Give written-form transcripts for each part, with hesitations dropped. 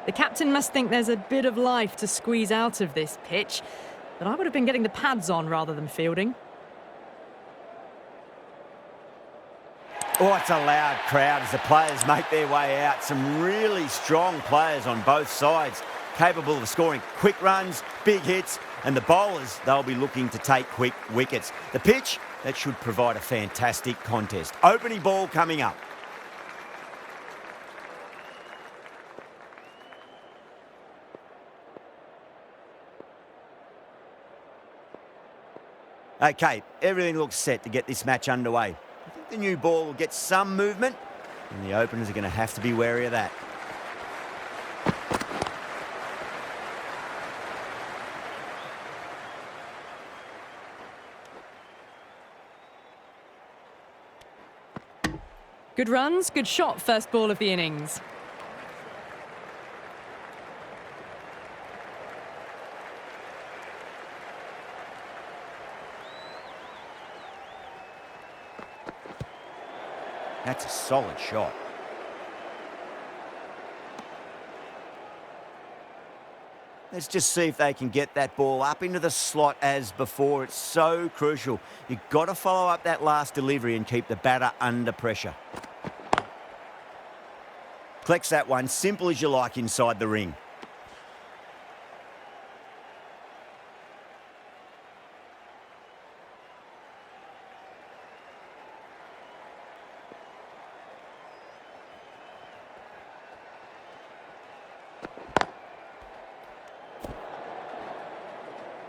The captain must think there's a bit of life to squeeze out of this pitch, but I would have been getting the pads on rather than fielding. Oh, it's a loud crowd as the players make their way out. Some really strong players on both sides, capable of scoring quick runs, big hits, and the bowlers, they'll be looking to take quick wickets. The pitch, that should provide a fantastic contest. Opening ball coming up. Okay, everything looks set to get this match underway. I think the new ball will get some movement, and the openers are going to have to be wary of that. Good runs, good shot, first ball of the innings. That's a solid shot. Let's just see if they can get that ball up into the slot as before. It's so crucial. You've got to follow up that last delivery and keep the batter under pressure. Collects that one, simple as you like inside the ring.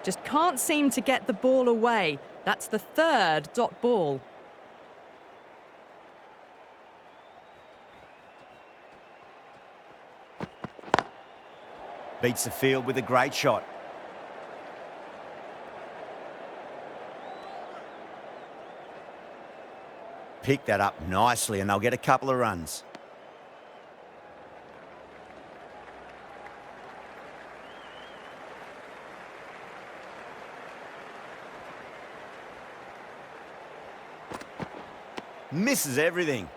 Just can't seem to get the ball away. That's the third dot ball. Beats the field with a great shot. Pick that up nicely and they'll get a couple of runs. Misses everything.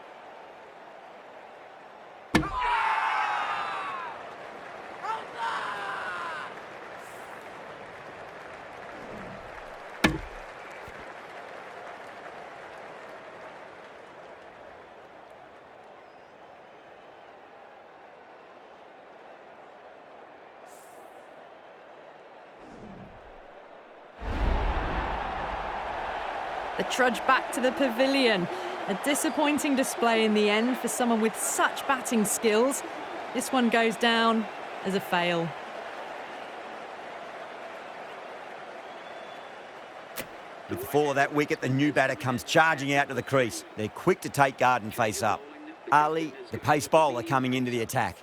The trudge back to the pavilion. A disappointing display in the end for someone with such batting skills. This one goes down as a fail. With the fall of that wicket, the new batter comes charging out to the crease. They're quick to take guard and face up. Ali, the pace bowler, coming into the attack.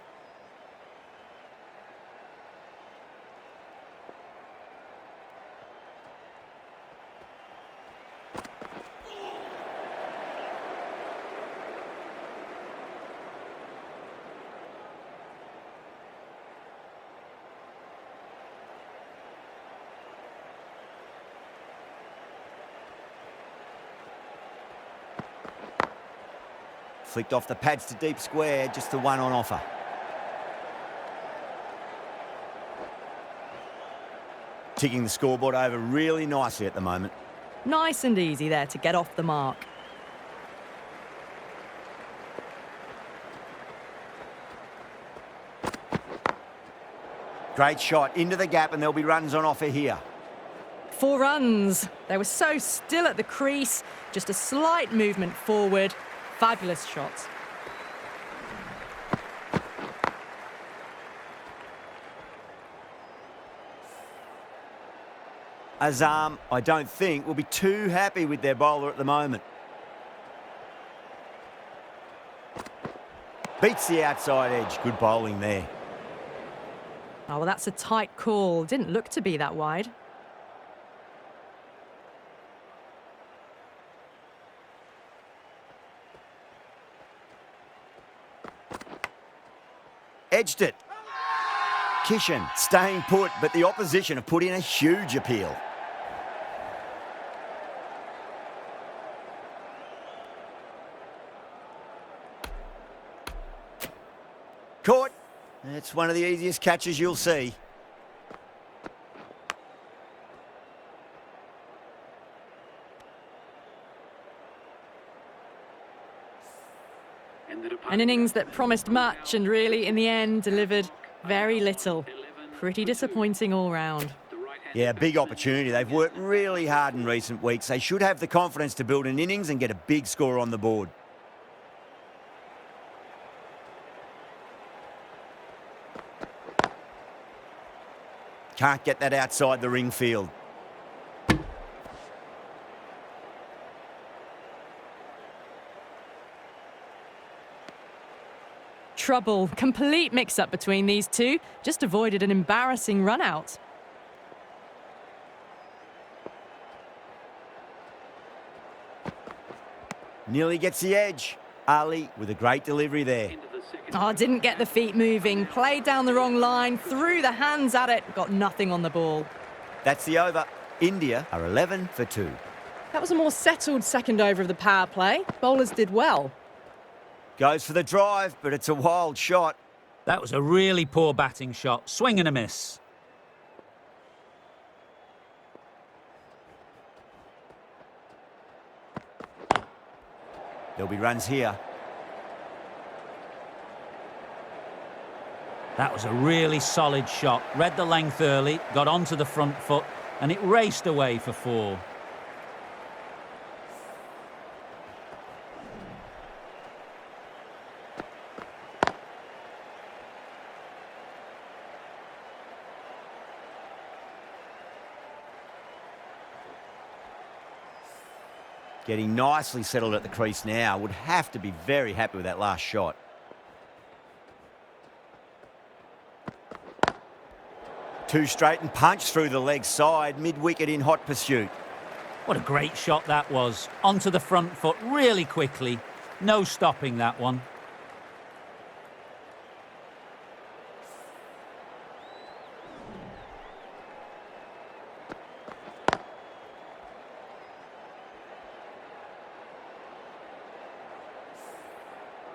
Flicked off the pads to deep square, just the one on offer. Ticking the scoreboard over really nicely at the moment. Nice and easy there to get off the mark. Great shot into the gap and there'll be runs on offer here. 4 runs. They were so still at the crease. Just a slight movement forward. Fabulous shots. Azam, I don't think, will be too happy with their bowler at the moment. Beats the outside edge. Good bowling there. Oh, well, that's a tight call. Didn't look to be that wide. Edged it. Kishan staying put, but the opposition have put in a huge appeal. Caught. It's one of the easiest catches you'll see. An innings that promised much and really, in the end, delivered very little. Pretty disappointing all round. Yeah, big opportunity. They've worked really hard in recent weeks. They should have the confidence to build an innings and get a big score on the board. Can't get that outside the ring field. Trouble. Complete mix-up between these two. Just avoided an embarrassing run-out. Nearly gets the edge. Ali with a great delivery there. Oh, didn't get the feet moving. Played down the wrong line. Threw the hands at it. Got nothing on the ball. That's the over. India are 11 for 2. That was a more settled second over of the power play. Bowlers did well. Goes for the drive, but it's a wild shot. That was a really poor batting shot. Swing and a miss. There'll be runs here. That was a really solid shot. Read the length early, got onto the front foot, and it raced away for 4. Getting nicely settled at the crease now. Would have to be very happy with that last shot. Two straight and punch through the leg side. Mid-wicket in hot pursuit. What a great shot that was. Onto the front foot really quickly. No stopping that one.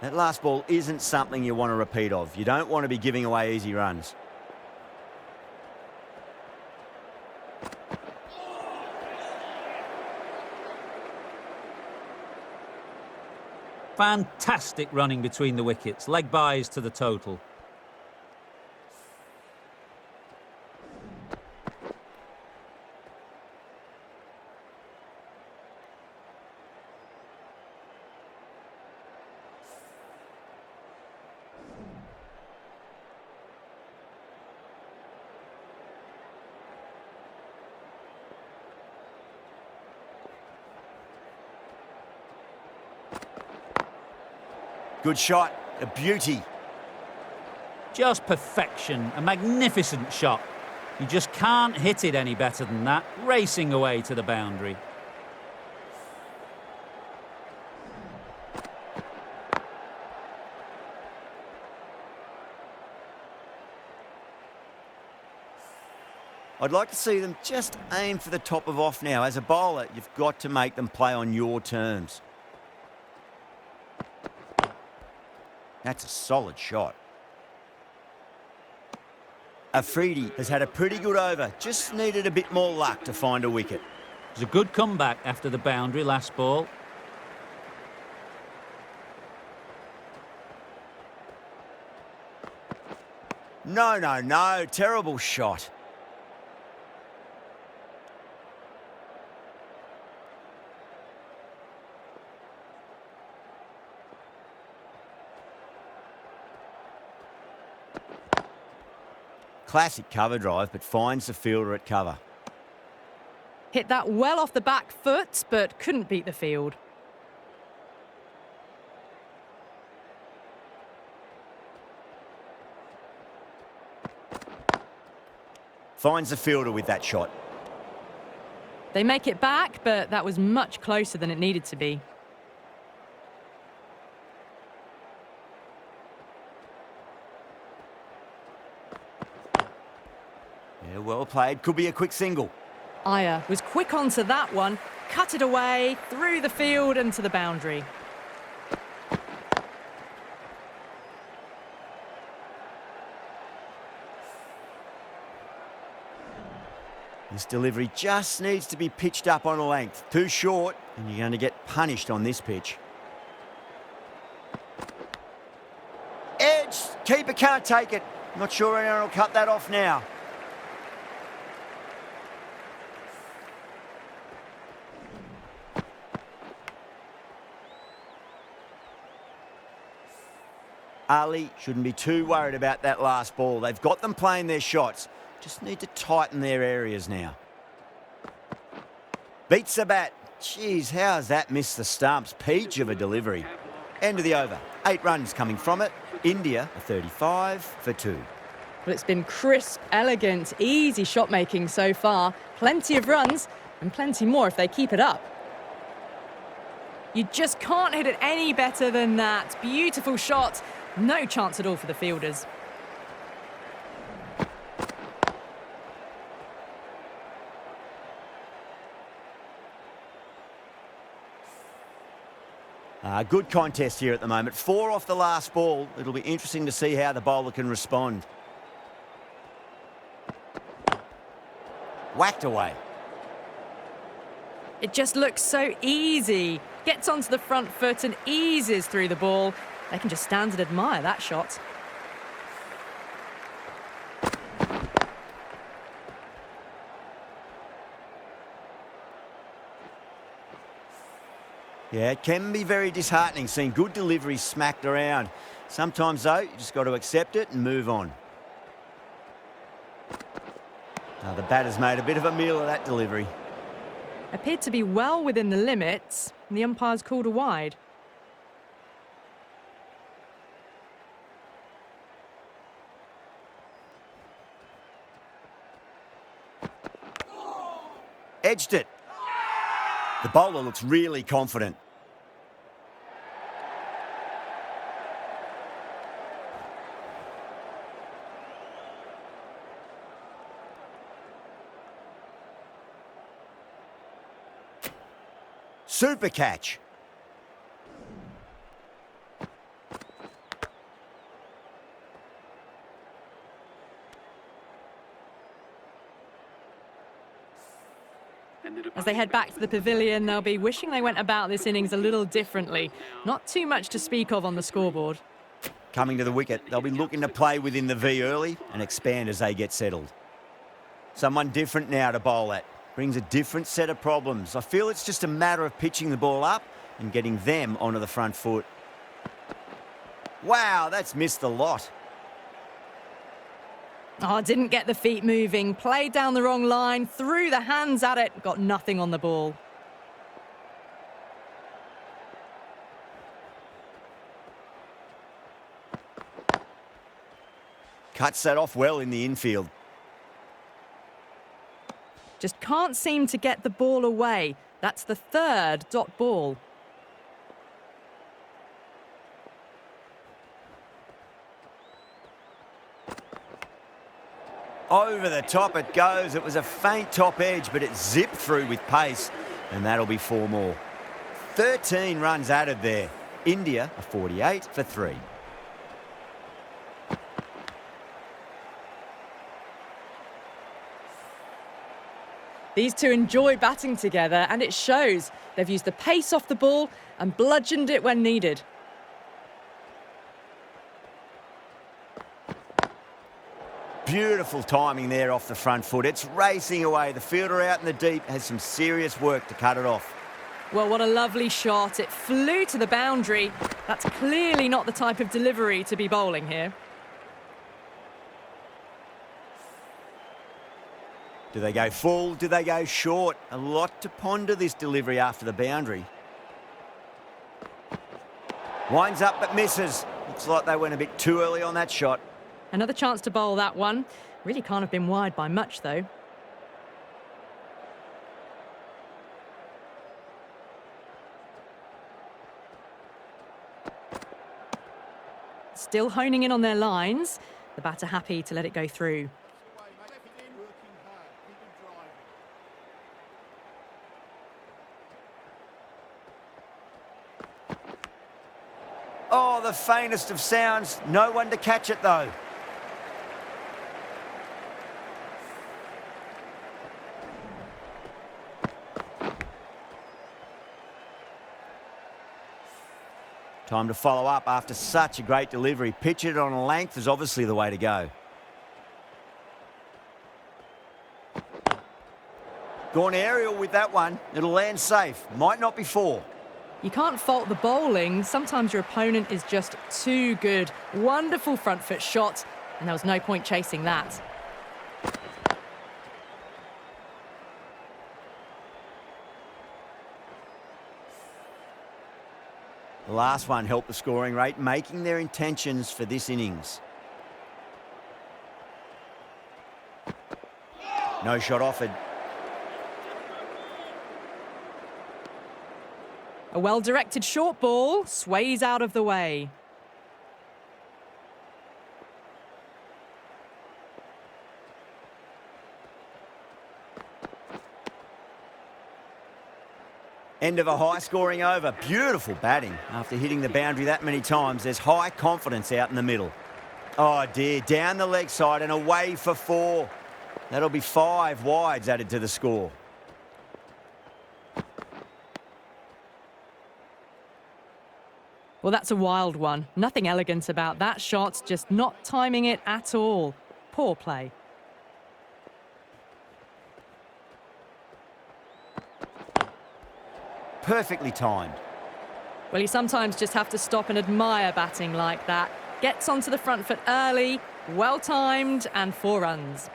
That last ball isn't something you want to repeat of. You don't want to be giving away easy runs. Fantastic running between the wickets. Leg byes to the total. Good shot, a beauty. Just perfection, a magnificent shot. You just can't hit it any better than that, racing away to the boundary. I'd like to see them just aim for the top of off now. As a bowler, you've got to make them play on your terms. That's a solid shot. Afridi has had a pretty good over. Just needed a bit more luck to find a wicket. It was a good comeback after the boundary last ball. No. Terrible shot. Classic cover drive, but finds the fielder at cover. Hit that well off the back foot, but couldn't beat the field. Finds the fielder with that shot. They make it back, but that was much closer than it needed to be. Yeah, well played. Could be a quick single. Iyer was quick onto that one, cut it away, through the field and to the boundary. This delivery just needs to be pitched up on a length. Too short, and you're going to get punished on this pitch. Edge! Keeper can't take it. Not sure anyone will cut that off now. Ali shouldn't be too worried about that last ball. They've got them playing their shots. Just need to tighten their areas now. Beats the bat. Jeez, how has that missed the stumps? Peach of a delivery. End of the over. 8 runs coming from it. India a 35 for 2. Well, it's been crisp, elegant, easy shot making so far. Plenty of runs and plenty more if they keep it up. You just can't hit it any better than that. Beautiful shot. No chance at all for the fielders. Good contest here at the moment. 4 off the last ball. It'll be interesting to see how the bowler can respond. Whacked away. It just looks so easy. Gets onto the front foot and eases through the ball. They can just stand and admire that shot. Yeah, it can be very disheartening seeing good deliveries smacked around. Sometimes, though, you just got to accept it and move on. Now, the batter's made a bit of a meal of that delivery. Appeared to be well within the limits, and the umpire's called a wide. Edged it. The bowler looks really confident. Super catch. As they head back to the pavilion, they'll be wishing they went about this innings a little differently. Not too much to speak of on the scoreboard. Coming to the wicket, they'll be looking to play within the V early and expand as they get settled. Someone different now to bowl at. Brings a different set of problems. I feel it's just a matter of pitching the ball up and getting them onto the front foot. Wow, that's missed the lot. Oh, didn't get the feet moving. Played down the wrong line, threw the hands at it, got nothing on the ball. Cuts that off well in the infield. Just can't seem to get the ball away. That's the 3rd dot ball. Over the top it goes. It was a faint top edge, but it zipped through with pace, and that'll be 4 more. 13 runs added there. India a 48 for 3. These two enjoy batting together, and it shows. They've used the pace off the ball and bludgeoned it when needed. Beautiful timing there off the front foot. It's racing away. The fielder out in the deep has some serious work to cut it off. Well, what a lovely shot. It flew to the boundary. That's clearly not the type of delivery to be bowling here. Do they go full? Do they go short? A lot to ponder this delivery after the boundary. Winds up but misses. Looks like they went a bit too early on that shot. Another chance to bowl that one. Really can't have been wide by much, though. Still honing in on their lines. The batter happy to let it go through. Oh, the faintest of sounds. No one to catch it, though. Time to follow up after such a great delivery. Pitch it on a length is obviously the way to go. Gone aerial with that one. It'll land safe. Might not be 4. You can't fault the bowling. Sometimes your opponent is just too good. Wonderful front foot shot, and there was no point chasing that. The last one helped the scoring rate, making their intentions for this innings. No shot offered. A well-directed short ball sways out of the way. End of a high-scoring over. Beautiful batting. After hitting the boundary that many times, there's high confidence out in the middle. Oh dear, down the leg side and away for 4. That'll be 5 wides added to the score. Well, that's a wild one. Nothing elegant about that shot, just not timing it at all. Poor play. Perfectly timed. Well, you sometimes just have to stop and admire batting like that. Gets onto the front foot early, well-timed, and 4 runs.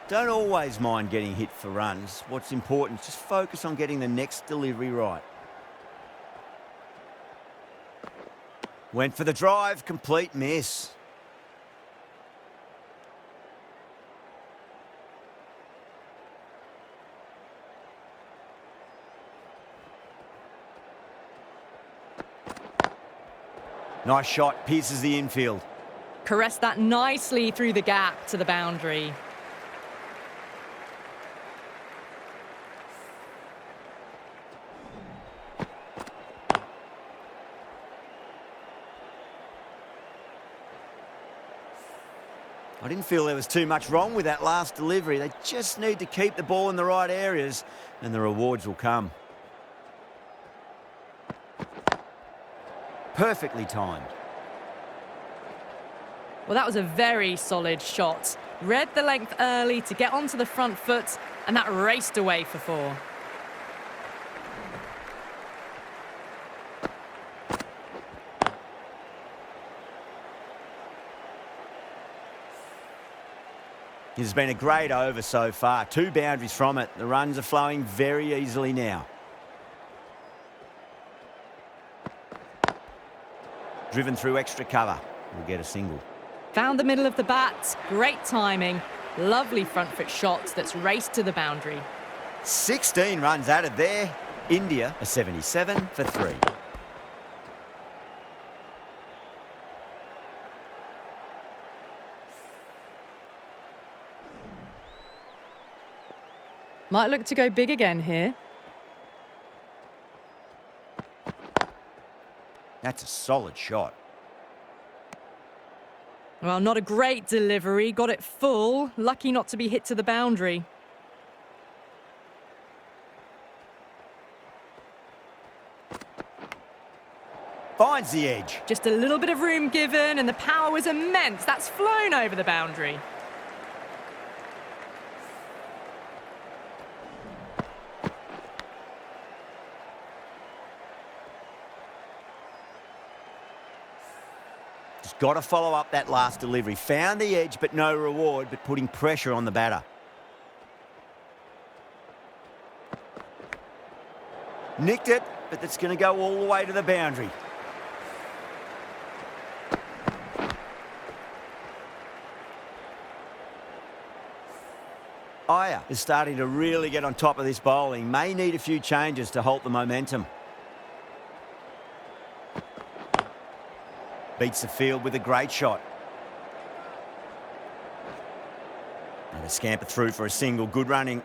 Don't always mind getting hit for runs. What's important is just focus on getting the next delivery right. Went for the drive, complete miss. Nice shot, pierces the infield. Caressed that nicely through the gap to the boundary. I didn't feel there was too much wrong with that last delivery. They just need to keep the ball in the right areas and the rewards will come. Perfectly timed. Well, that was a very solid shot. Read the length early to get onto the front foot, and that raced away for 4. It has been a great over so far. 2 boundaries from it. The runs are flowing very easily now. Driven through extra cover. We'll get a single. Found the middle of the bat. Great timing. Lovely front foot shot that's raced to the boundary. 16 runs added there. India a 77 for 3. Might look to go big again here. That's a solid shot. Well, not a great delivery. Got it full. Lucky not to be hit to the boundary. Finds the edge. Just a little bit of room given, and the power was immense. That's flown over the boundary. Just got to follow up that last delivery. Found the edge, but no reward, but putting pressure on the batter. Nicked it, but that's going to go all the way to the boundary. Iyer is starting to really get on top of this bowling. May need a few changes to halt the momentum. Beats the field with a great shot. And a scamper through for a single. Good running.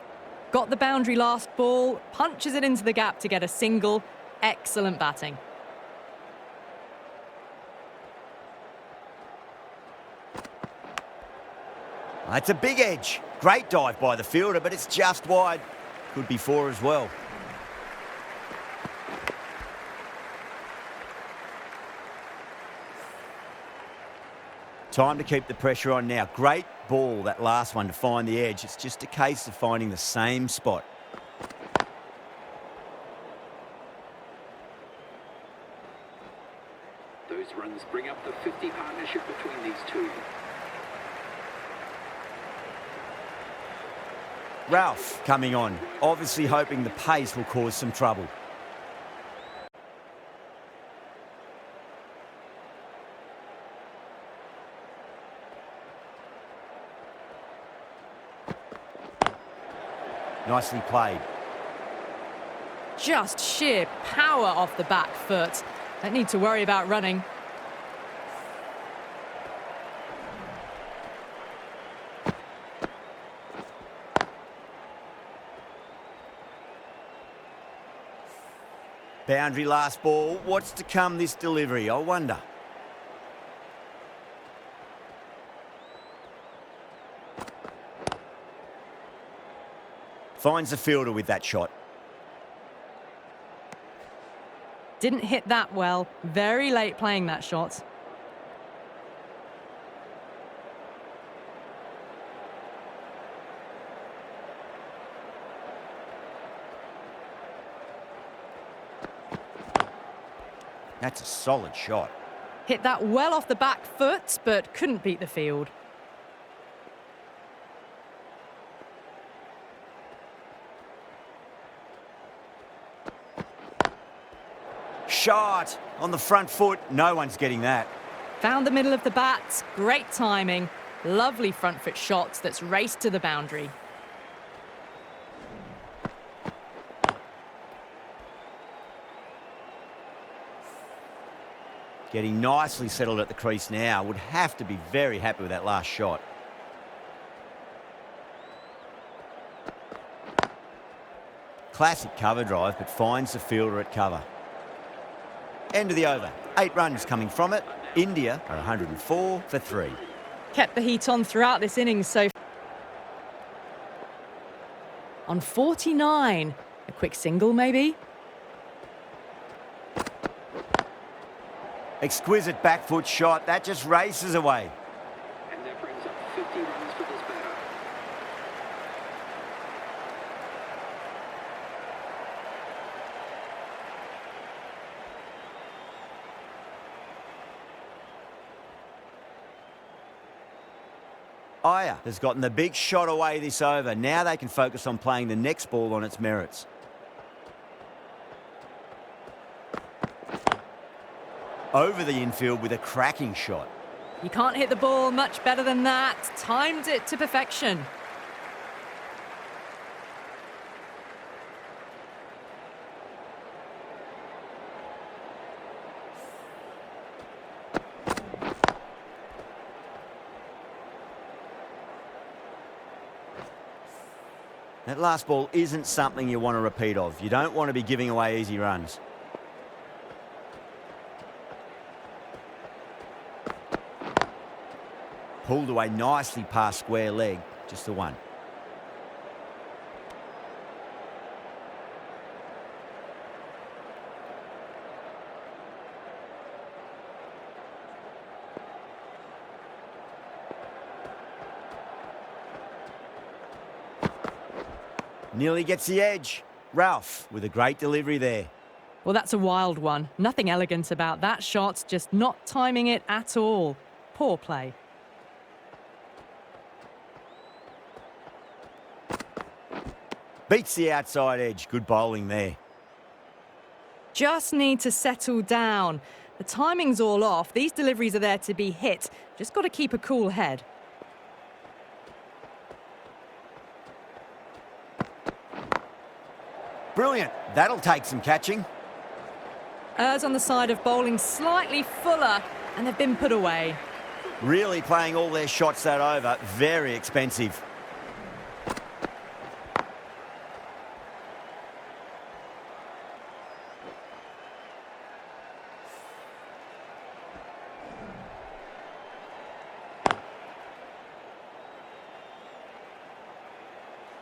Got the boundary last ball, punches it into the gap to get a single. Excellent batting. That's a big edge. Great dive by the fielder, but it's just wide. Could be 4 as well. Time to keep the pressure on now. Great ball, that last one, to find the edge. It's just a case of finding the same spot. Those runs bring up the 50 partnership between these two. Ralph coming on, obviously hoping the pace will cause some trouble. Nicely played. Just sheer power off the back foot. Don't need to worry about running. Boundary last ball. What's to come this delivery, I wonder? Finds the fielder with that shot. Didn't hit that well. Very late playing that shot. That's a solid shot. Hit that well off the back foot, but couldn't beat the field. Shot on the front foot. No one's getting that. Found the middle of the bat. Great timing. Lovely front foot shots that's raced to the boundary. Getting nicely settled at the crease now. Would have to be very happy with that last shot. Classic cover drive, but finds the fielder at cover. End of the over. 8 runs coming from it. India are 104 for 3. Kept the heat on throughout this innings so far. On 49. A quick single, maybe? Exquisite back foot shot. That just races away. And that brings up 50 runs for this batter. Aya has gotten the big shot away this over. Now they can focus on playing the next ball on its merits. Over the infield with a cracking shot. You can't hit the ball much better than that. Timed it to perfection. That last ball isn't something you want to repeat of. You don't want to be giving away easy runs. Pulled away nicely past square leg, just the one. Nearly gets the edge. Ralph with a great delivery there. Well, that's a wild one. Nothing elegant about that shot, just not timing it at all. Poor play. Beats the outside edge. Good bowling there. Just need to settle down. The timing's all off. These deliveries are there to be hit. Just got to keep a cool head. Brilliant. That'll take some catching. Errs on the side of bowling slightly fuller, and they've been put away. Really playing all their shots that over. Very expensive.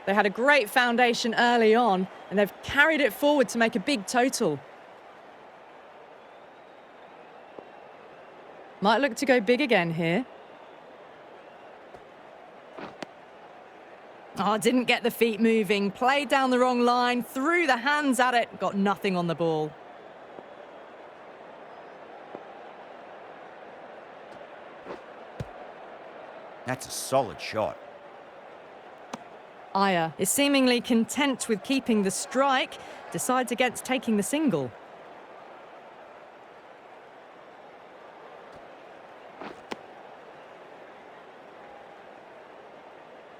They had a great foundation early on, and they've carried it forward to make a big total. Might look to go big again here. Oh, didn't get the feet moving, played down the wrong line, threw the hands at it, got nothing on the ball. That's a solid shot. Aya is seemingly content with keeping the strike, decides against taking the single.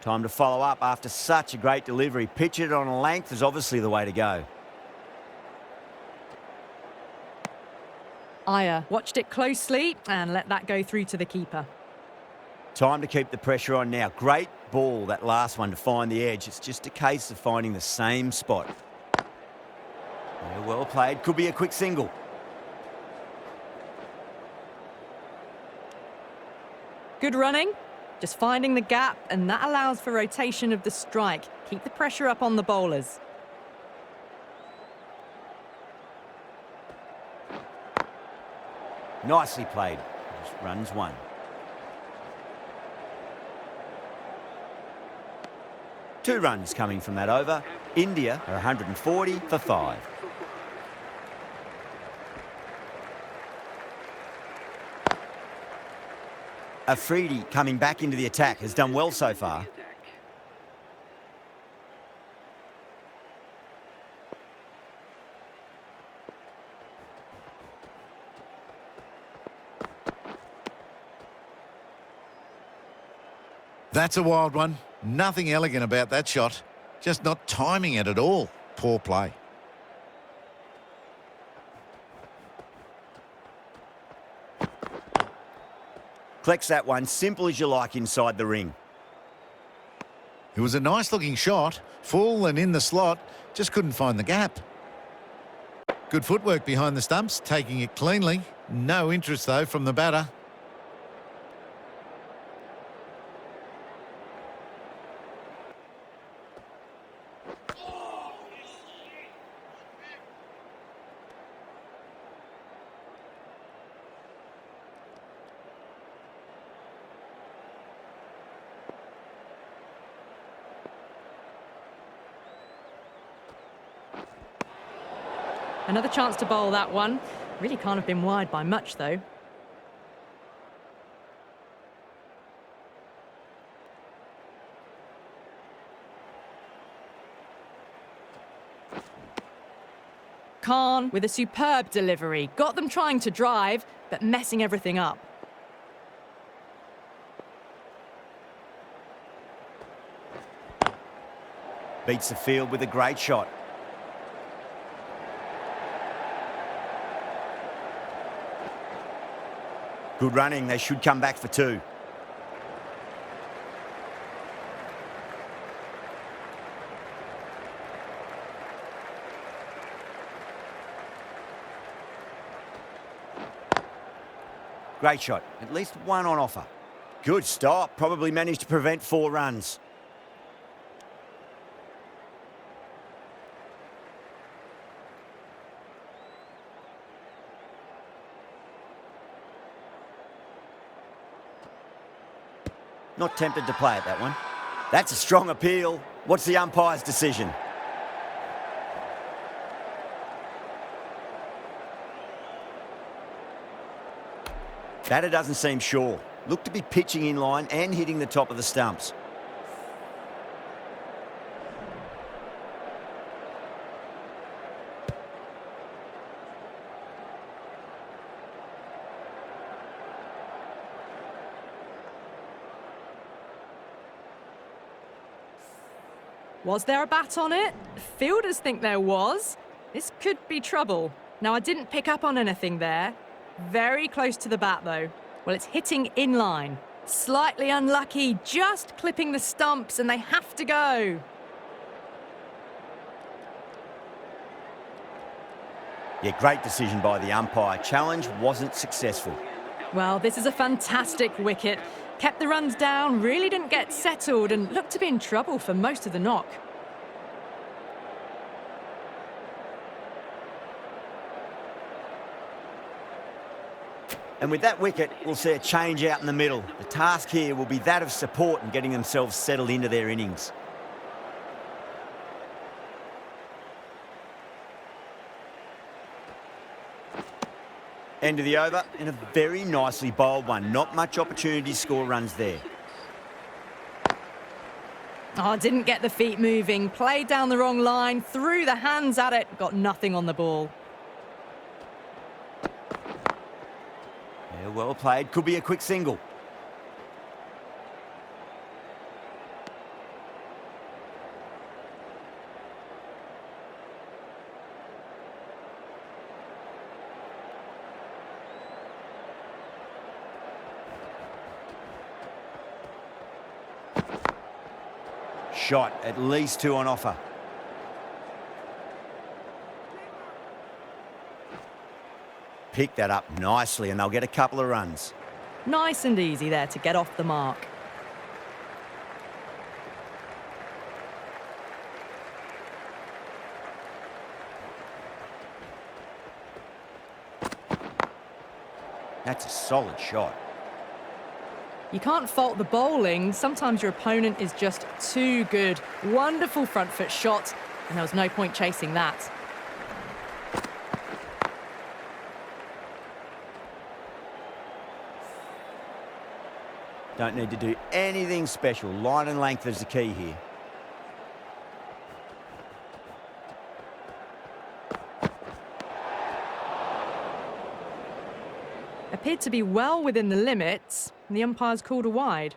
Time to follow up after such a great delivery. Pitch it on a length is obviously the way to go. Aya watched it closely and let that go through to the keeper. Time to keep the pressure on now. Great ball, that last one, to find the edge. It's just a case of finding the same spot. Yeah, well played. Could be a quick single. Good running, just finding the gap, and that allows for rotation of the strike. Keep the pressure up on the bowlers. Nicely played. Just runs one. Two runs coming from that over. India are 140 for 5. Afridi coming back into the attack has done well so far. That's a wild one. Nothing elegant about that shot. Just not timing it at all. Poor play. Collects that one, simple as you like, inside the ring. It was a nice looking shot. Full and in the slot. Just couldn't find the gap. Good footwork behind the stumps, taking it cleanly. No interest though from the batter. Another chance to bowl that one. Really can't have been wide by much, though. Khan with a superb delivery. Got them trying to drive, but messing everything up. Beats the field with a great shot. Good running. They should come back for 2. Great shot. At least one on offer. Good stop. Probably managed to prevent 4 runs. Not tempted to play at that one. That's a strong appeal. What's the umpire's decision? Batter doesn't seem sure. Looked to be pitching in line and hitting the top of the stumps. Was there a bat on it? Fielders think there was. This could be trouble. Now, I didn't pick up on anything there. Very close to the bat, though. Well, it's hitting in line. Slightly unlucky, just clipping the stumps, and they have to go. Yeah, great decision by the umpire. Challenge wasn't successful. Well, this is a fantastic wicket. Kept the runs down, really didn't get settled and looked to be in trouble for most of the knock. And with that wicket, we'll see a change out in the middle. The task here will be that of support and getting themselves settled into their innings. End of the over, and a very nicely bowled one. Not much opportunity to score runs there. Oh, didn't get the feet moving, played down the wrong line, threw the hands at it, got nothing on the ball. Yeah, well played. Could be a quick single. Shot, at least 2 on offer. Pick that up nicely and they'll get a couple of runs. Nice and easy there to get off the mark. That's a solid shot. You can't fault the bowling. Sometimes your opponent is just too good. Wonderful front foot shot, and there was no point chasing that. Don't need to do anything special. Line and length is the key here. Appeared to be well within the limits, and the umpire's called a wide.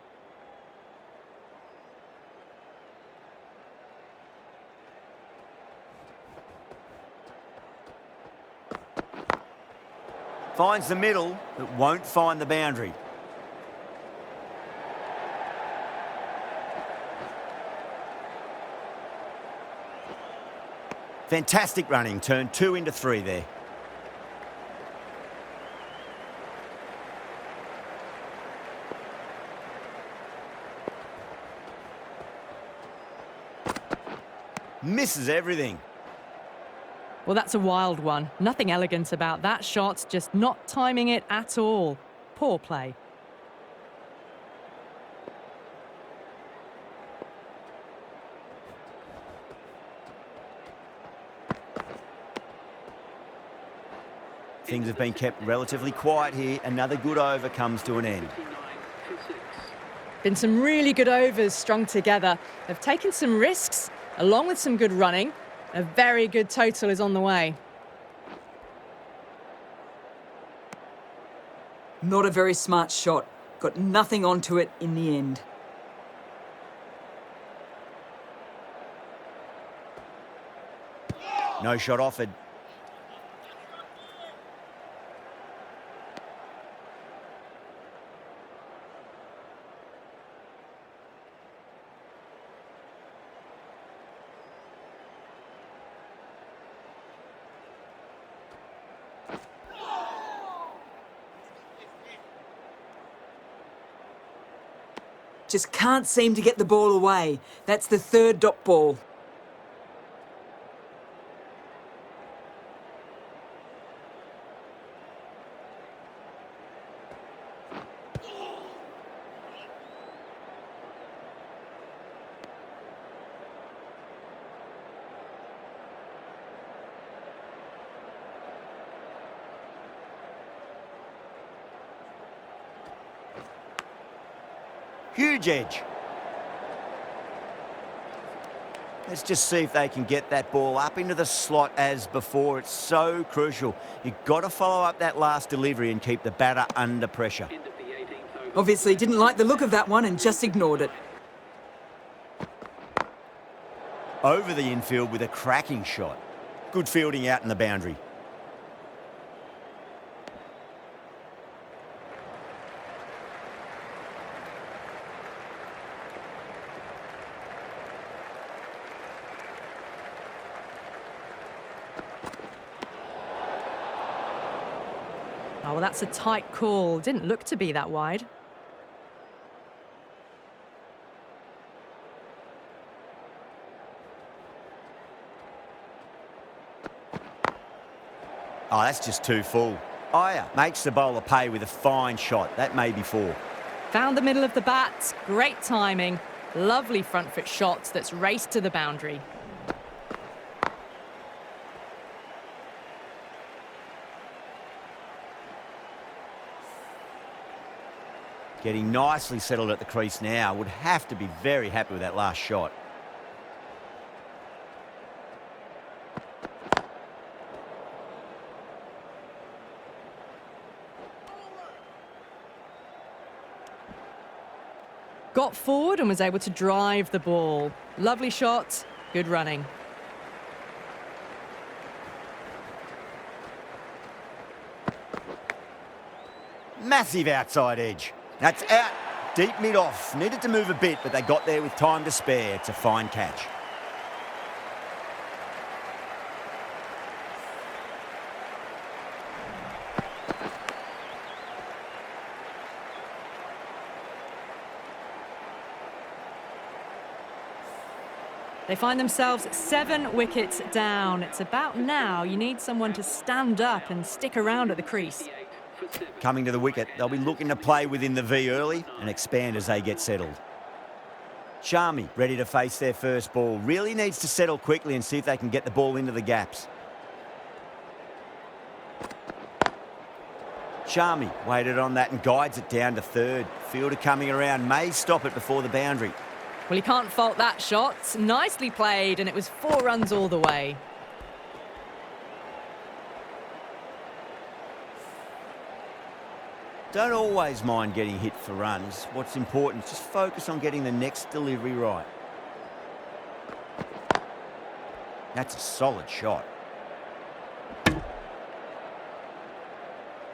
Finds the middle, but won't find the boundary. Fantastic running, turned 2 into 3 there. Misses everything. Well, that's a wild one. Nothing elegant about that shot, just not timing it at all. Poor play. Things have been kept relatively quiet here. Another good over comes to an end. Been some really good overs strung together. They've taken some risks, along with some good running. A very good total is on the way. Not a very smart shot. Got nothing onto it in the end. No shot offered. Just can't seem to get the ball away. That's the third dot ball. Huge edge. Let's just see if they can get that ball up into the slot as before. It's so crucial. You've got to follow up that last delivery and keep the batter under pressure. Obviously didn't like the look of that one and just ignored it. Over the infield with a cracking shot. Good fielding out in the boundary. Oh, well, that's a tight call. Didn't look to be that wide. Oh, that's just too full. Aya makes the bowler pay with a fine shot. That may be 4. Found the middle of the bat. Great timing. Lovely front foot shot that's raced to the boundary. Getting nicely settled at the crease now. Would have to be very happy with that last shot. Got forward and was able to drive the ball. Lovely shot, good running. Massive outside edge. That's out. Deep mid-off. Needed to move a bit, but they got there with time to spare. It's a fine catch. They find themselves 7 wickets down. It's about now you need someone to stand up and stick around at the crease. Coming to the wicket, they'll be looking to play within the V early and expand as they get settled. Shami ready to face their first ball. Really needs to settle quickly and see if they can get the ball into the gaps. Shami waited on that and guides it down to third. Fielder coming around, may stop it before the boundary. Well, you can't fault that shot. Nicely played, and it was 4 runs all the way. Don't always mind getting hit for runs. What's important is just focus on getting the next delivery right. That's a solid shot.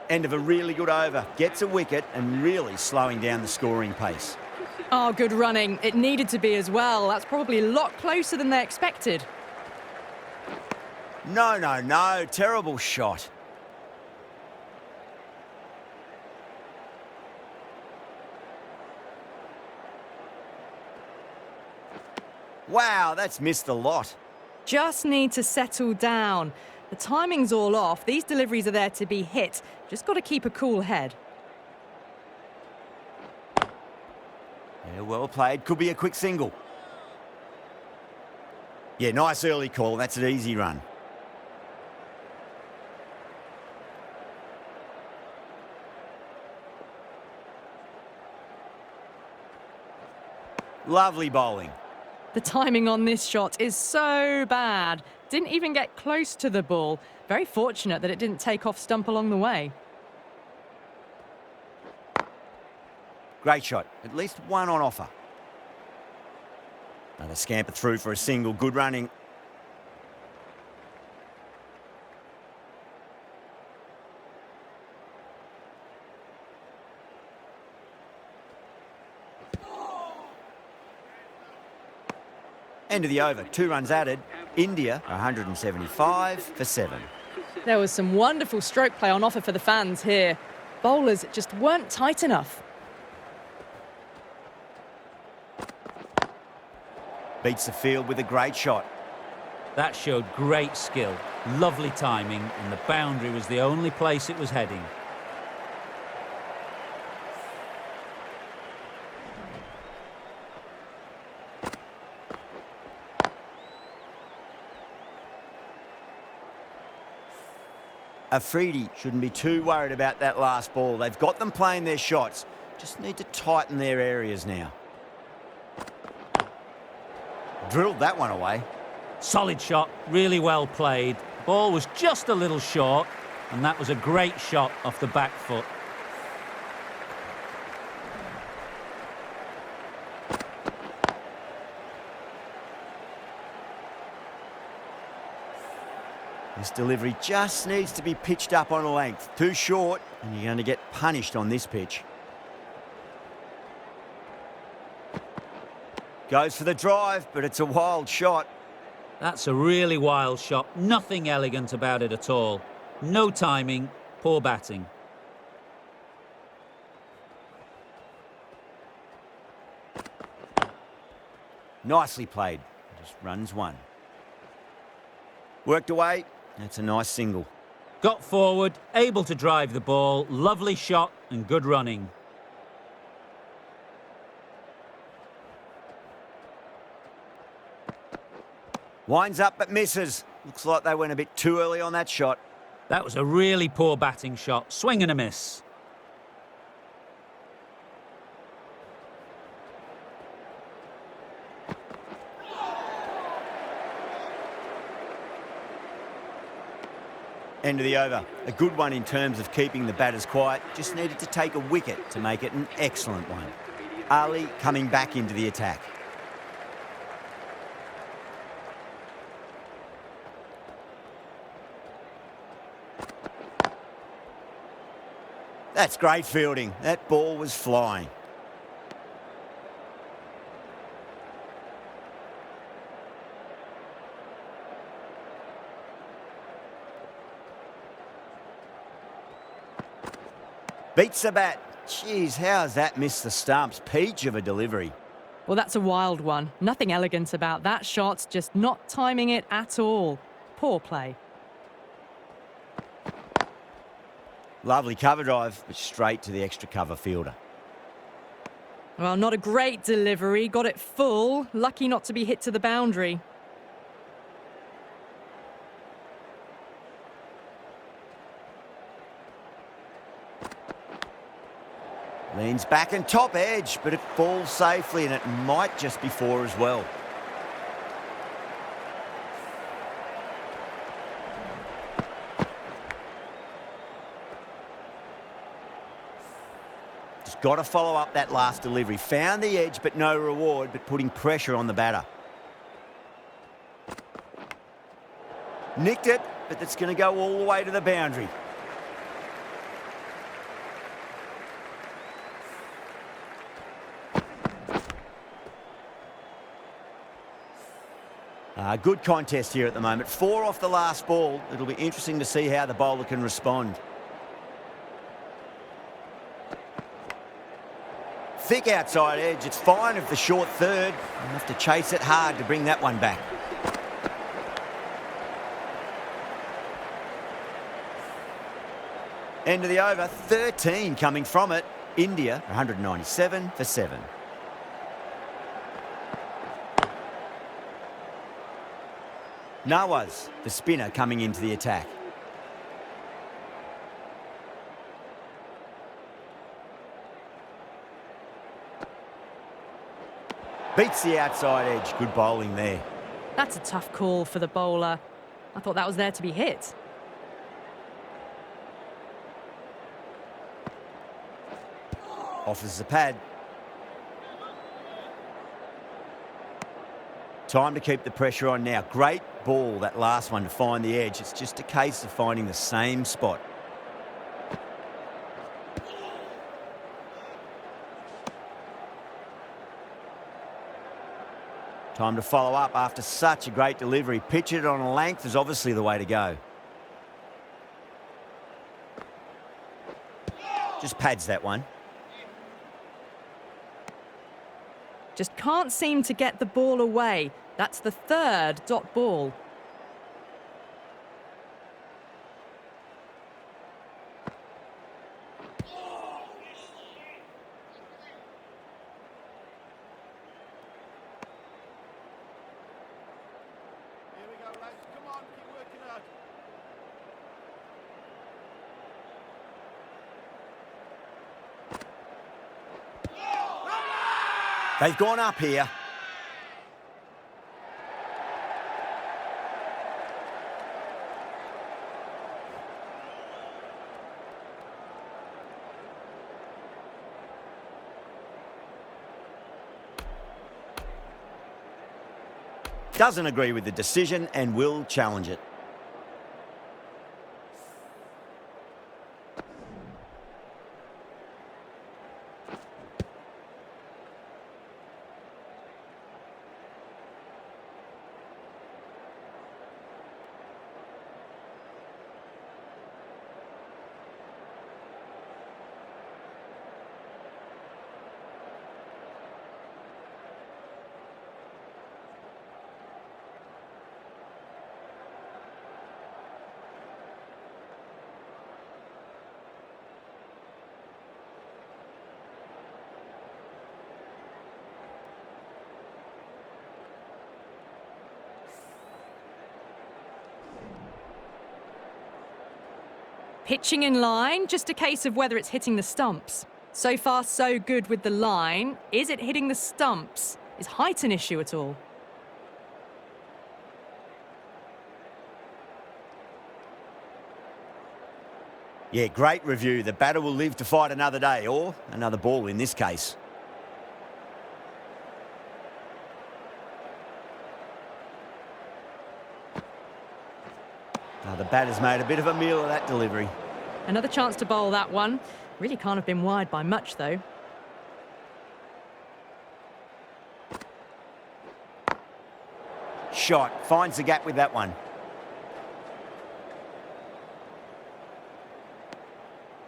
End of a really good over. Gets a wicket and really slowing down the scoring pace. Oh, good running. It needed to be as well. That's probably a lot closer than they expected. No. Terrible shot. Wow, that's missed a lot. Just need to settle down. The timing's all off. These deliveries are there to be hit. Just got to keep a cool head. Yeah, well played. Could be a quick single. Yeah, nice early call. That's an easy run. Lovely bowling. The timing on this shot is so bad. Didn't even get close to the ball. Very fortunate that it didn't take off stump along the way. Great shot. At least one on offer. Another scamper through for a single. Good running. End of the over. 2 runs added. India 175 for 7. There was some wonderful stroke play on offer for the fans here. Bowlers just weren't tight enough. Beats the field with a great shot. That showed great skill, lovely timing, and the boundary was the only place it was heading. Afridi shouldn't be too worried about that last ball. They've got them playing their shots. Just need to tighten their areas now. Drilled that one away. Solid shot, really well played. Ball was just a little short, and that was a great shot off the back foot. This delivery just needs to be pitched up on a length. Too short, and you're going to get punished on this pitch. Goes for the drive, but it's a wild shot. That's a really wild shot. Nothing elegant about it at all. No timing, poor batting. Nicely played. Just runs one. Worked away. That's a nice single. Got forward, able to drive the ball, lovely shot and good running. Winds up but misses. Looks like they went a bit too early on that shot. That was a really poor batting shot. Swing and a miss. End of the over. A good one in terms of keeping the batters quiet. Just needed to take a wicket to make it an excellent one. Ali coming back into the attack. That's great fielding. That ball was flying. Beats the bat. Jeez, how's that missed the stumps? Peach of a delivery. Well, that's a wild one. Nothing elegant about that shot, just not timing it at all. Poor play. Lovely cover drive, but straight to the extra cover fielder. Well, not a great delivery. Got it full. Lucky not to be hit to the boundary. Leans back and top edge, but it falls safely and it might just be four as well. Just got to follow up that last delivery. Found the edge, but no reward, but putting pressure on the batter. Nicked it, but that's going to go all the way to the boundary. Good contest here at the moment. 4 off the last ball. It'll be interesting to see how the bowler can respond. Thick outside edge. It's fine if the short third. You have to chase it hard to bring that one back. End of the over. 13 coming from it. India 197 for 7. Nawaz, the spinner, coming into the attack. Beats the outside edge. Good bowling there. That's a tough call for the bowler. I thought that was there to be hit. Offers the pad. Time to keep the pressure on now. Great ball, that last one, to find the edge. It's just a case of finding the same spot. Time to follow up after such a great delivery. Pitch it on a length is obviously the way to go. Just pads that one. Just can't seem to get the ball away. That's the 3rd dot ball. Here we go, lads. Come on, keep working hard. They've gone up here. Doesn't agree with the decision and will challenge it. Pitching in line, just a case of whether it's hitting the stumps. So far, so good with the line. Is it hitting the stumps? Is height an issue at all? Yeah, great review. The batter will live to fight another day, or another ball in this case. Now the batter's made a bit of a meal of that delivery. Another chance to bowl that one. Really can't have been wide by much, though. Shot, finds the gap with that one.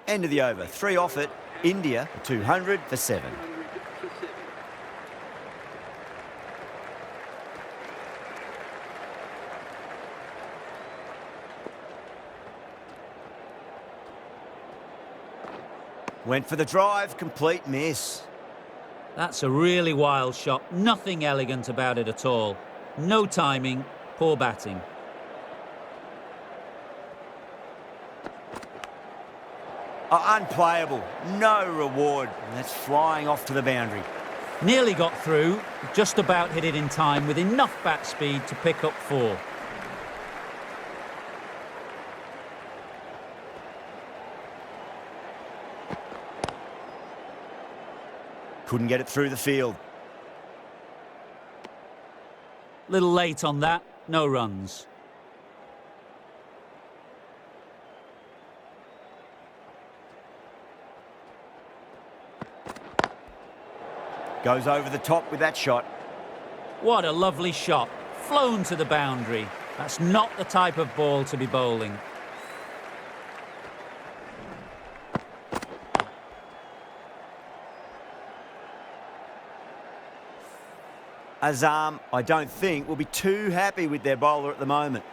End of the over, 3 off it. India, 200 for 7. Went for the drive, complete miss. That's a really wild shot. Nothing elegant about it at all. No timing, poor batting. Unplayable, no reward. And that's flying off to the boundary. Nearly got through, just about hit it in time with enough bat speed to pick up 4. Couldn't get it through the field. Little late on that, no runs. Goes over the top with that shot. What a lovely shot. Flown to the boundary. That's not the type of ball to be bowling. Azam, I don't think, will be too happy with their bowler at the moment.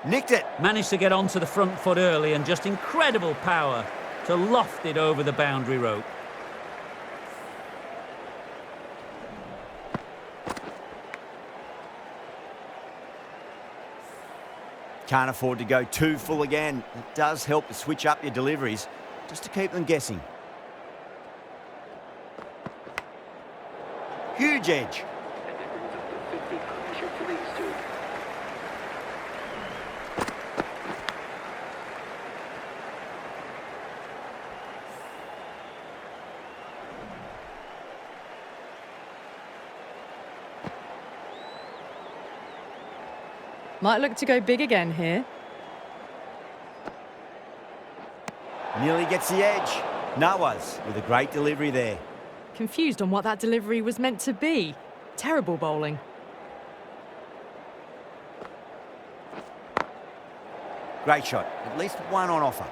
Nicked it. Managed to get onto the front foot early and just incredible power to loft it over the boundary rope. Can't afford to go too full again. It does help to switch up your deliveries, just to keep them guessing. Huge edge. And that brings up the 50 partnership for these two. Might look to go big again here. Nearly gets the edge. Nawaz with a great delivery there. Confused on what that delivery was meant to be. Terrible bowling. Great shot. At least one on offer.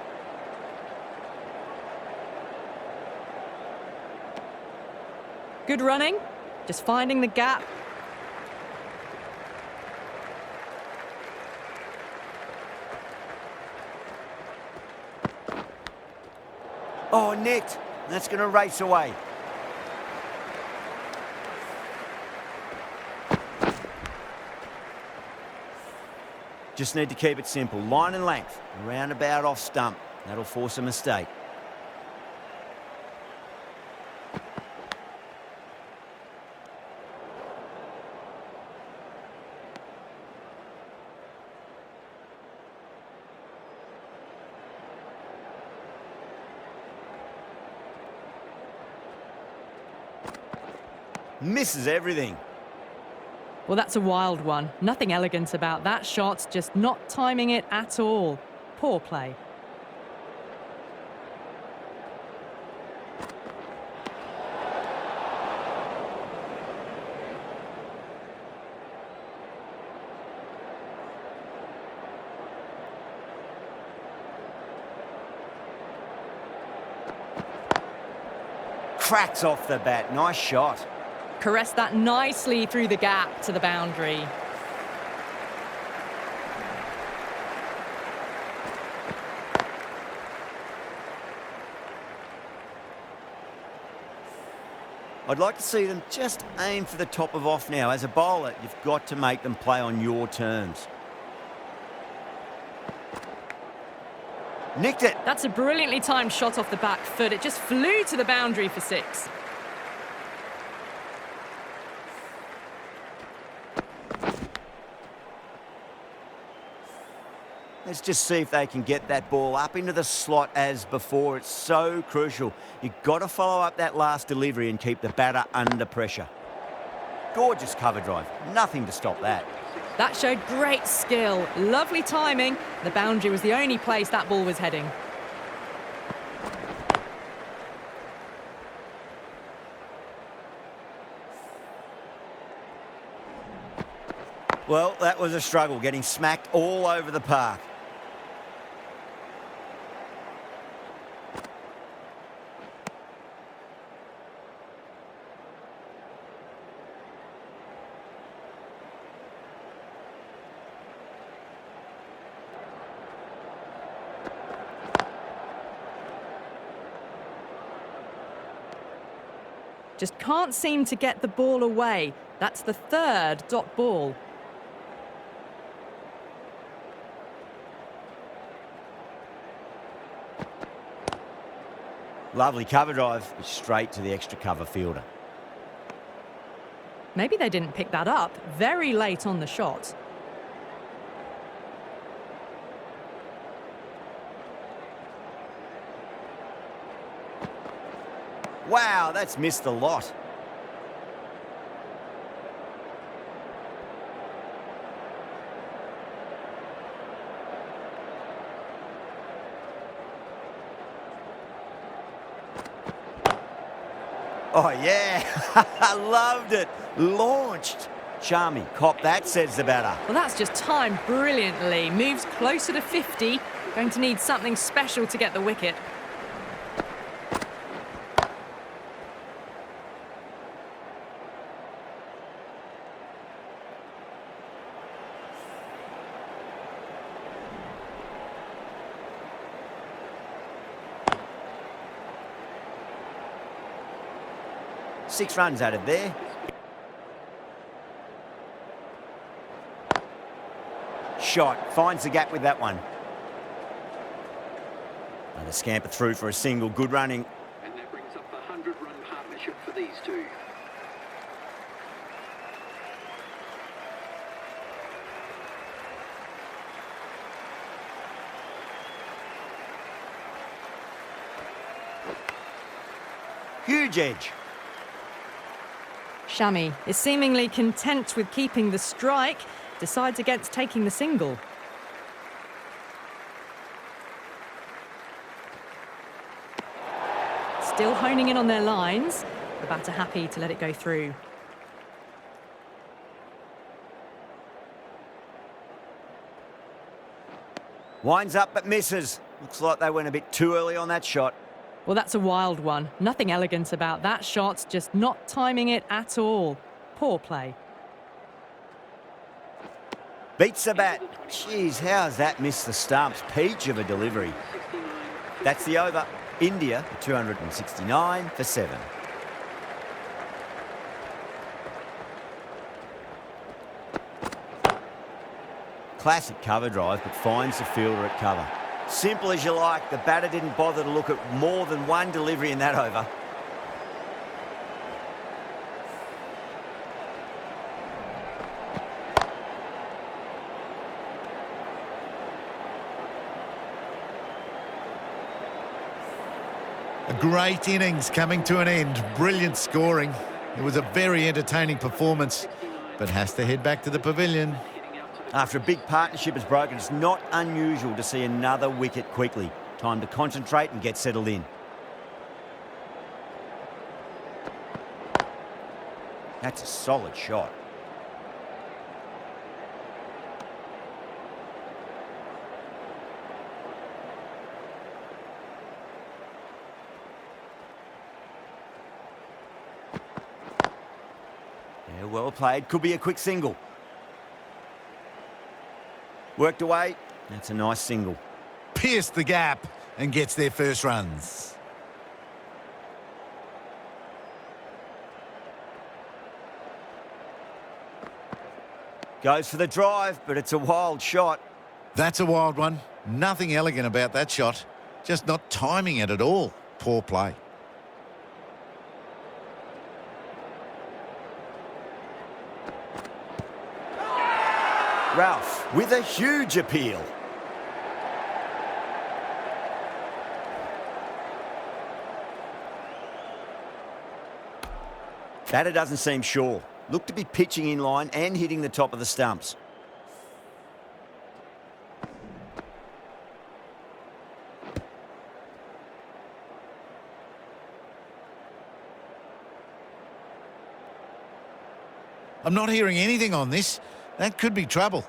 Good running. Just finding the gap. Oh, nicked. That's going to race away. Just need to keep it simple. Line and length. Roundabout off stump. That'll force a mistake. Misses everything. Well, that's a wild one. Nothing elegant about that shot, just not timing it at all. Poor play. Cracks off the bat. Nice shot. Caressed that nicely through the gap to the boundary. I'd like to see them just aim for the top of off now. As a bowler, you've got to make them play on your terms. Nicked it. That's a brilliantly timed shot off the back foot. It just flew to the boundary for 6. Let's just see if they can get that ball up into the slot as before. It's so crucial. You've got to follow up that last delivery and keep the batter under pressure. Gorgeous cover drive. Nothing to stop that. That showed great skill. Lovely timing. The boundary was the only place that ball was heading. Well, that was a struggle, getting smacked all over the park. Just can't seem to get the ball away. That's the 3rd dot ball. Lovely cover drive, straight to the extra cover fielder. Maybe they didn't pick that up very late on the shot. Wow, that's missed a lot. Oh, yeah. I loved it. Launched. Charmy, cop that, says the batter. Well, that's just timed brilliantly. Moves closer to 50. Going to need something special to get the wicket. Six runs added there. Shot, finds the gap with that one. Another scamper through for a single, good running. And that brings up the 100-run partnership for these two. Huge edge. Shami is seemingly content with keeping the strike, decides against taking the single. Still honing in on their lines. The batter happy to let it go through. Winds up but misses. Looks like they went a bit too early on that shot. Well, that's a wild one. Nothing elegant about that shot, just not timing it at all. Poor play. Beats the bat. Jeez, how's that missed the stumps? Peach of a delivery. That's the over. India, 269 for 7. Classic cover drive, but finds the fielder at cover. Simple as you like. The batter didn't bother to look at more than one delivery in that over. A great innings coming to an end. Brilliant scoring. It was a very entertaining performance, but has to head back to the pavilion. After a big partnership is broken, it's not unusual to see another wicket quickly. Time to concentrate and get settled in. That's a solid shot. Yeah, well played. Could be a quick single. Worked away. That's a nice single. Pierced the gap and gets their first runs. Goes for the drive, but it's a wild shot. That's a wild one. Nothing elegant about that shot. Just not timing it at all. Poor play. Ralph with a huge appeal. Batter doesn't seem sure. Looked to be pitching in line and hitting the top of the stumps. I'm not hearing anything on this. That could be trouble.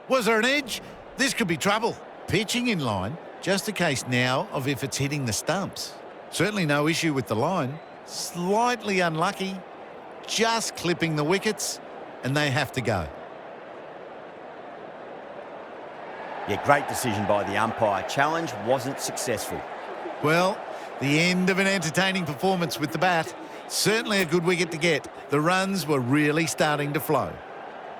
Was there an edge? This could be trouble. Pitching in line, just a case now of if it's hitting the stumps. Certainly no issue with the line. Slightly unlucky, just clipping the wickets, and they have to go. Yeah, great decision by the umpire. Challenge wasn't successful. Well, the end of an entertaining performance with the bat. Certainly a good wicket to get. The runs were really starting to flow.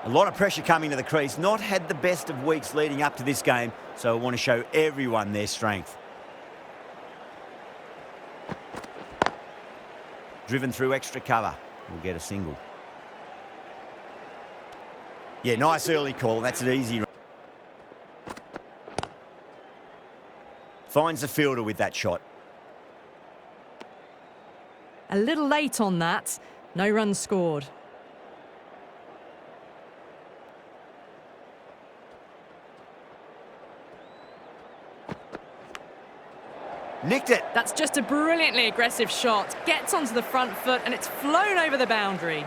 A lot of pressure coming to the crease. Not had the best of weeks leading up to this game, so I want to show everyone their strength. Driven through extra cover. We'll get a single. Yeah, nice early call. That's an easy run. Finds the fielder with that shot. A little late on that. No runs scored. Nicked it. That's just a brilliantly aggressive shot. Gets onto the front foot and it's flown over the boundary.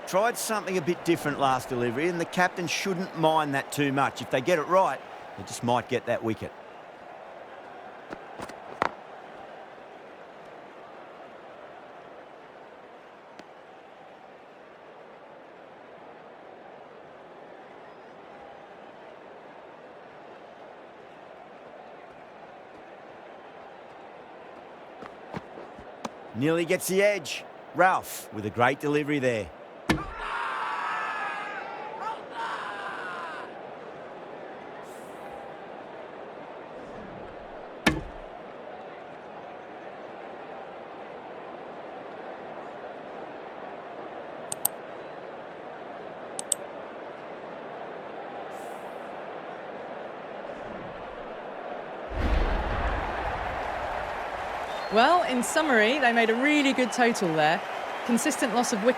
Tried something a bit different last delivery, and the captain shouldn't mind that too much. If they get it right, they just might get that wicket. Nearly gets the edge. Ralph with a great delivery there. Well, in summary, they made a really good total there. Consistent loss of wickets.